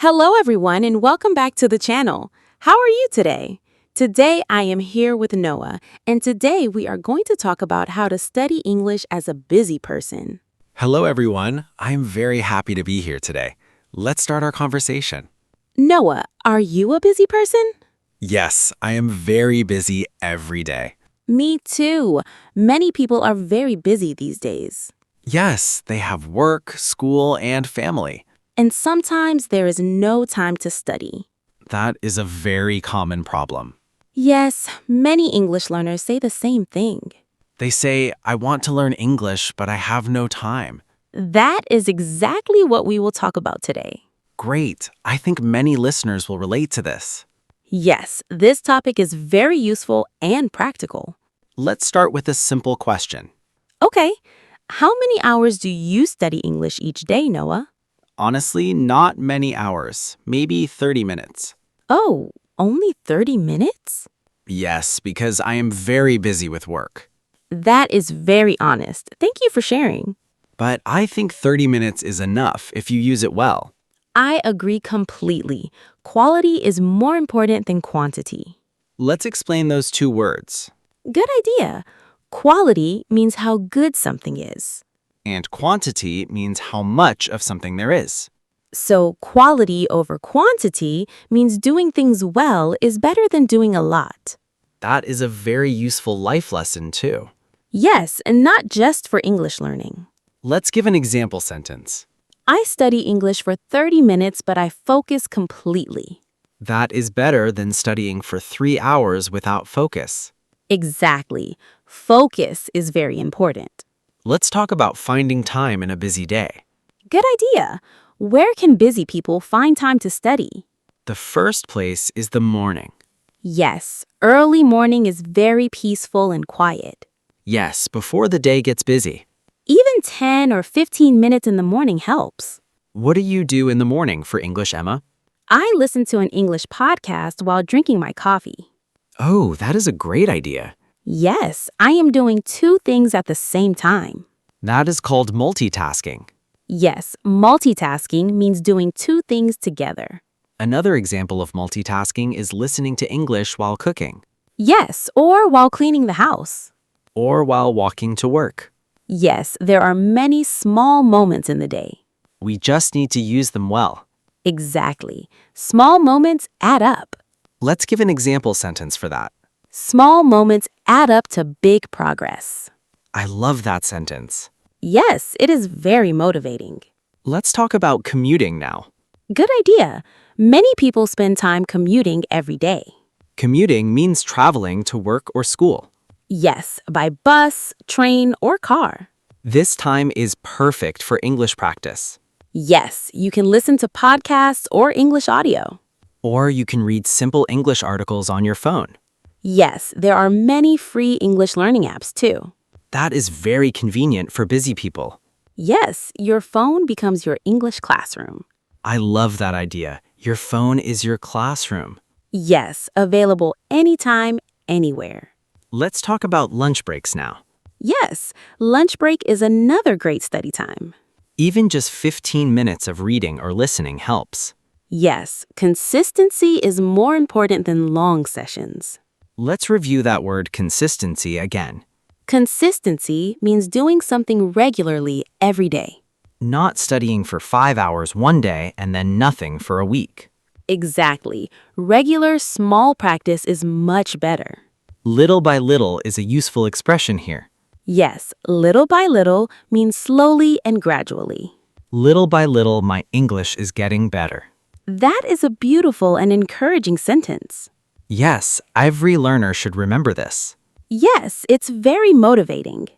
Hello, everyone, and welcome back to the channel. How are you today? Today, I am here with Noah, and today we are going to talk about how to study English as a busy person. Hello, everyone. I'm very happy to be here today. Let's start our conversation. Noah, are you a busy person? Yes, I am very busy every day. Me too. Many people are very busy these days. Yes, they have work, school, and family. And sometimes there is no time to study. That is a very common problem. Yes, many English learners say the same thing. They say, I want to learn English, but I have no time. That is exactly what we will talk about today. Great. I think many listeners will relate to this. Yes, this topic is very useful and practical. Let's start with a simple question. Okay, how many hours do you study English each day, Noah? Honestly, not many hours, maybe 30 minutes. Oh, only 30 minutes? Yes, because I am very busy with work. That is very honest. Thank you for sharing. But I think 30 minutes is enough if you use it well. I agree completely. Quality is more important than quantity. Let's explain those two words. Good idea. Quality means how good something is. And quantity means how much of something there is. So quality over quantity means doing things well is better than doing a lot. That is a very useful life lesson, too. Yes, and not just for English learning. Let's give an example sentence. I study English for 30 minutes, but I focus completely. That is better than studying for 3 hours without focus. Exactly. Focus is very important. Let's talk about finding time in a busy day. Good idea. Where can busy people find time to study? The first place is the morning. Yes, early morning is very peaceful and quiet. Yes, before the day gets busy. Even 10 or 15 minutes in the morning helps. What do you do in the morning for English, Emma? I listen to an English podcast while drinking my coffee. Oh, that is a great idea. Yes, I am doing two things at the same time. That is called multitasking. Yes, multitasking means doing two things together. Another example of multitasking is listening to English while cooking Yes, or while cleaning the house. or while walking to work. Yes, there are many small moments in the day. We just need to use them well. Exactly. Small moments add up. Let's give an example sentence for that. Small moments add up to big progress. I love that sentence. Yes, it is very motivating. Let's talk about commuting now. Good idea. Many people spend time commuting every day. Commuting means traveling to work or school. Yes, by bus, train, or car. This time is perfect for English practice. Yes, you can listen to podcasts or English audio. Or you can read simple English articles on your phone. Yes, there are many free English learning apps too. That is very convenient for busy people. Yes, your phone becomes your English classroom. I love that idea. Your phone is your classroom. Yes, available anytime, anywhere. Let's talk about lunch breaks now. Yes, lunch break is another great study time. Even just 15 minutes of reading or listening helps. Yes, consistency is more important than long sessions. Let's review that word consistency again. Consistency means doing something regularly every day. Not studying for 5 hours one day and then nothing for a week. Exactly. Regular, small practice is much better. Little by little is a useful expression here. Yes, little by little means slowly and gradually. Little by little, my English is getting better. That is a beautiful and encouraging sentence. Yes, every learner should remember this. Yes, it's very motivating.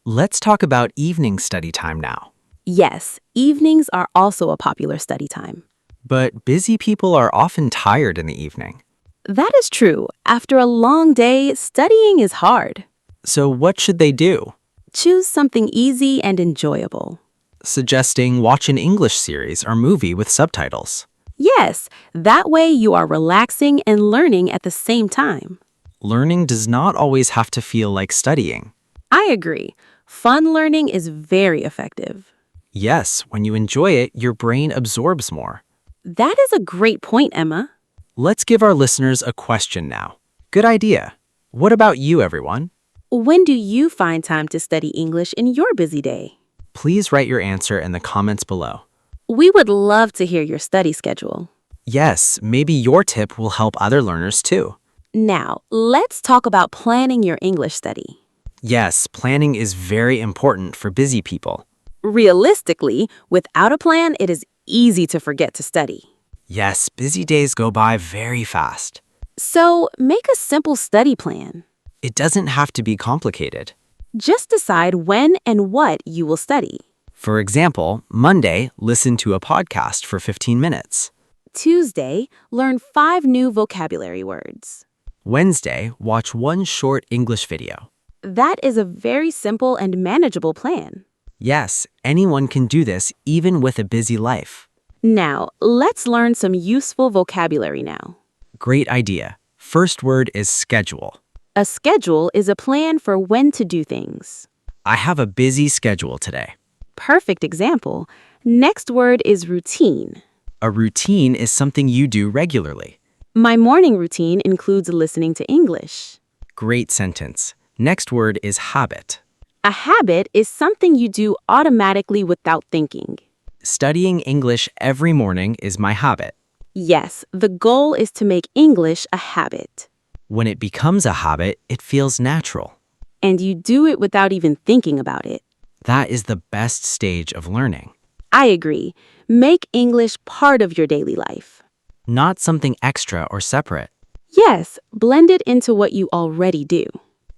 Let's talk about evening study time now. Yes, evenings are also a popular study time. But busy people are often tired in the evening. That is true. After a long day, studying is hard. So what should they do? Choose something easy and enjoyable. Suggesting watch an English series or movie with subtitles. Yes, that way you are relaxing and learning at the same time. Learning does not always have to feel like studying. I agree. Fun learning is very effective. Yes, when you enjoy it, your brain absorbs more. That is a great point, Emma. Let's give our listeners a question now. Good idea. What about you, everyone? When do you find time to study English in your busy day? Please write your answer in the comments below. We would love to hear your study schedule. Yes, maybe your tip will help other learners too. Now, let's talk about planning your English study. Yes, planning is very important for busy people. Realistically, without a plan, it is easy to forget to study. Yes, busy days go by very fast. So, make a simple study plan. It doesn't have to be complicated. Just decide when and what you will study. For example, Monday, listen to a podcast for 15 minutes. Tuesday, learn 5 new vocabulary words. Wednesday, watch one short English video. That is a very simple and manageable plan. Yes, anyone can do this even with a busy life. Now, let's learn some useful vocabulary now. Great idea. First word is schedule. A schedule is a plan for when to do things. I have a busy schedule today. Perfect example. Next word is routine. A routine is something you do regularly. My morning routine includes listening to English. Great sentence. Next word is habit. A habit is something you do automatically without thinking. Studying English every morning is my habit. Yes, the goal is to make English a habit. When it becomes a habit, it feels natural. And you do it without even thinking about it. That is the best stage of learning. I agree. Make English part of your daily life. Not something extra or separate. Yes, blend it into what you already do.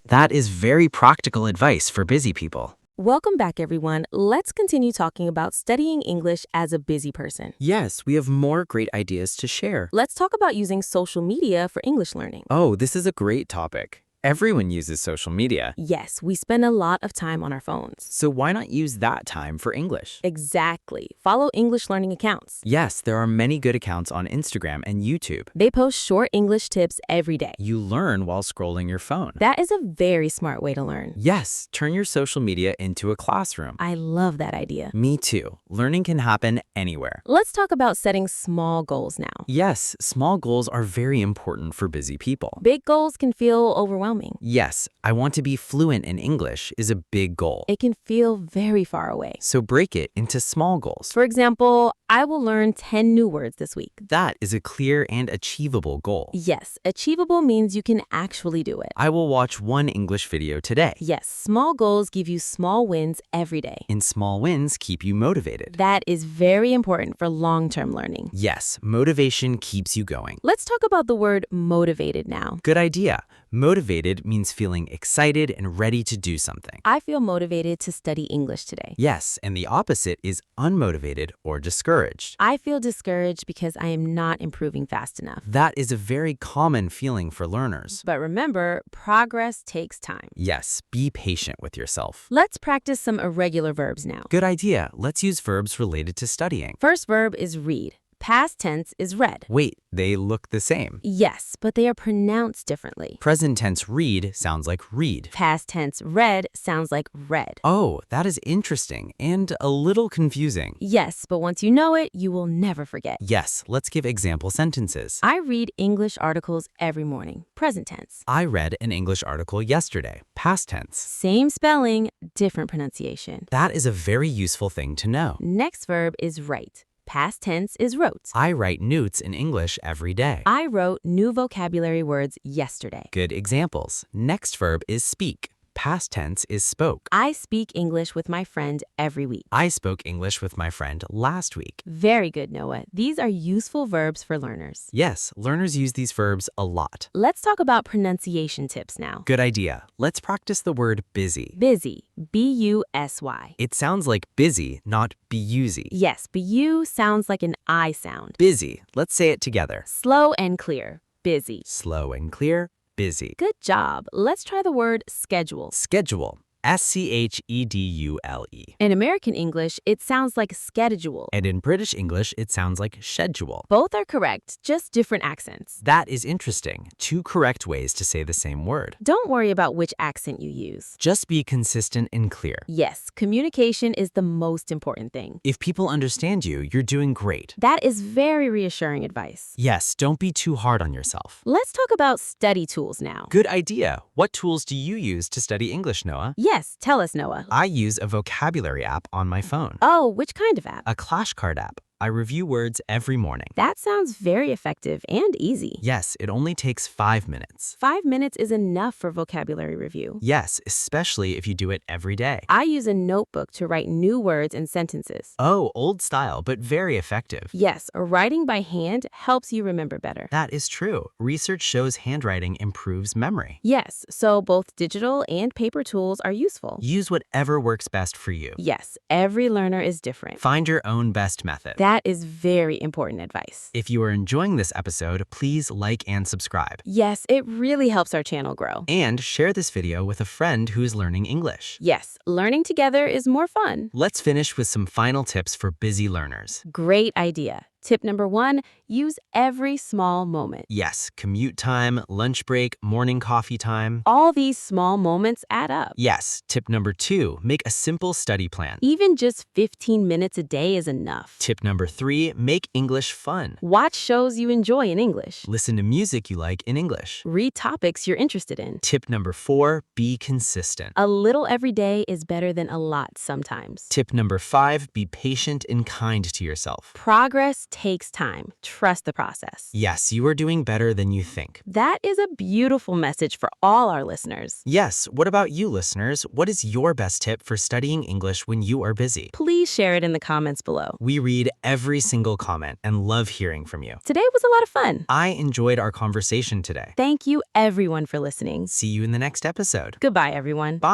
That is very practical advice for busy people. Welcome back, everyone. Let's continue talking about studying English as a busy person. Yes, we have more great ideas to share. Let's talk about using social media for English learning. Oh, this is a great topic. Everyone uses social media. Yes, we spend a lot of time on our phones. So why not use that time for English? Exactly. Follow English learning accounts. Yes, there are many good accounts on Instagram and YouTube. They post short English tips every day. You learn while scrolling your phone. That is a very smart way to learn. Yes, turn your social media into a classroom. I love that idea. Me too. Learning can happen anywhere. Let's talk about setting small goals now. Yes, small goals are very important for busy people. Big goals can feel overwhelming. Yes, I want to be fluent in English is a big goal. It can feel very far away. So break it into small goals. For example, I will learn 10 new words this week. That is a clear and achievable goal. Yes, achievable means you can actually do it. I will watch one English video today. Yes, small goals give you small wins every day. And small wins keep you motivated. That is very important for long-term learning. Yes, motivation keeps you going. Let's talk about the word motivated now. Good idea. Motivated means feeling excited and ready to do something. I feel motivated to study English today. Yes, and the opposite is unmotivated or discouraged. I feel discouraged because I am not improving fast enough. That is a very common feeling for learners. But remember, progress takes time. Yes, be patient with yourself. Let's practice some irregular verbs now. Good idea. Let's use verbs related to studying. First verb is read. Past tense is read. Wait, they look the same. Yes, but they are pronounced differently. Present tense read sounds like read. Past tense read sounds like read. Oh, that is interesting and a little confusing. Yes, but once you know it, you will never forget. Yes, let's give example sentences. I read English articles every morning. Present tense. I read an English article yesterday. Past tense. Same spelling, different pronunciation. That is a very useful thing to know. Next verb is write. Past tense is wrote. I write notes in English every day. I wrote new vocabulary words yesterday. Good examples. Next verb is speak. Past tense is spoke. I speak English with my friend every week. I spoke English with my friend last week. Very good, Noah. These are useful verbs for learners. Yes, learners use these verbs a lot. Let's talk about pronunciation tips now. Good idea. Let's practice the word busy. Busy. B-U-S-Y. It sounds like busy, not busy. Yes, bu sounds like an I sound. Busy. Let's say it together. Slow and clear. Busy. Slow and clear. Busy. Good job. Let's try the word schedule. Schedule. schedule. In American English, it sounds like schedule. And in British English, it sounds like schedule. Both are correct, just different accents. That is interesting. Two correct ways to say the same word. Don't worry about which accent you use. Just be consistent and clear. Yes, communication is the most important thing. If people understand you, you're doing great. That is very reassuring advice. Yes, don't be too hard on yourself. Let's talk about study tools now. Good idea. What tools do you use to study English, Noah? Yes, tell us, Noah. I use a vocabulary app on my phone. Oh, which kind of app? A flashcard app. I review words every morning. That sounds very effective and easy. Yes, it only takes 5 minutes. 5 minutes is enough for vocabulary review. Yes, especially if you do it every day. I use a notebook to write new words and sentences. Oh, old style, but very effective. Yes, writing by hand helps you remember better. That is true. Research shows handwriting improves memory. Yes, so both digital and paper tools are useful. Use whatever works best for you. Yes, every learner is different. Find your own best method. That is very important advice. If you are enjoying this episode, please like and subscribe. Yes, it really helps our channel grow. And share this video with a friend who is learning English. Yes, learning together is more fun. Let's finish with some final tips for busy learners. Great idea. Tip number 1, use every small moment. Yes, commute time, lunch break, morning coffee time. All these small moments add up. Yes, tip number 2, make a simple study plan. Even just 15 minutes a day is enough. Tip number 3, make English fun. Watch shows you enjoy in English. Listen to music you like in English. Read topics you're interested in. Tip number 4, be consistent. A little every day is better than a lot sometimes. Tip number 5, be patient and kind to yourself. Progress takes time. Trust the process. Yes, you are doing better than you think. That is a beautiful message for all our listeners. Yes, what about you, listeners? What is your best tip for studying English when you are busy? Please share it in the comments below. We read every single comment and love hearing from you. Today was a lot of fun. I enjoyed our conversation today. Thank you, everyone, for listening. See you in the next episode. Goodbye, everyone. Bye.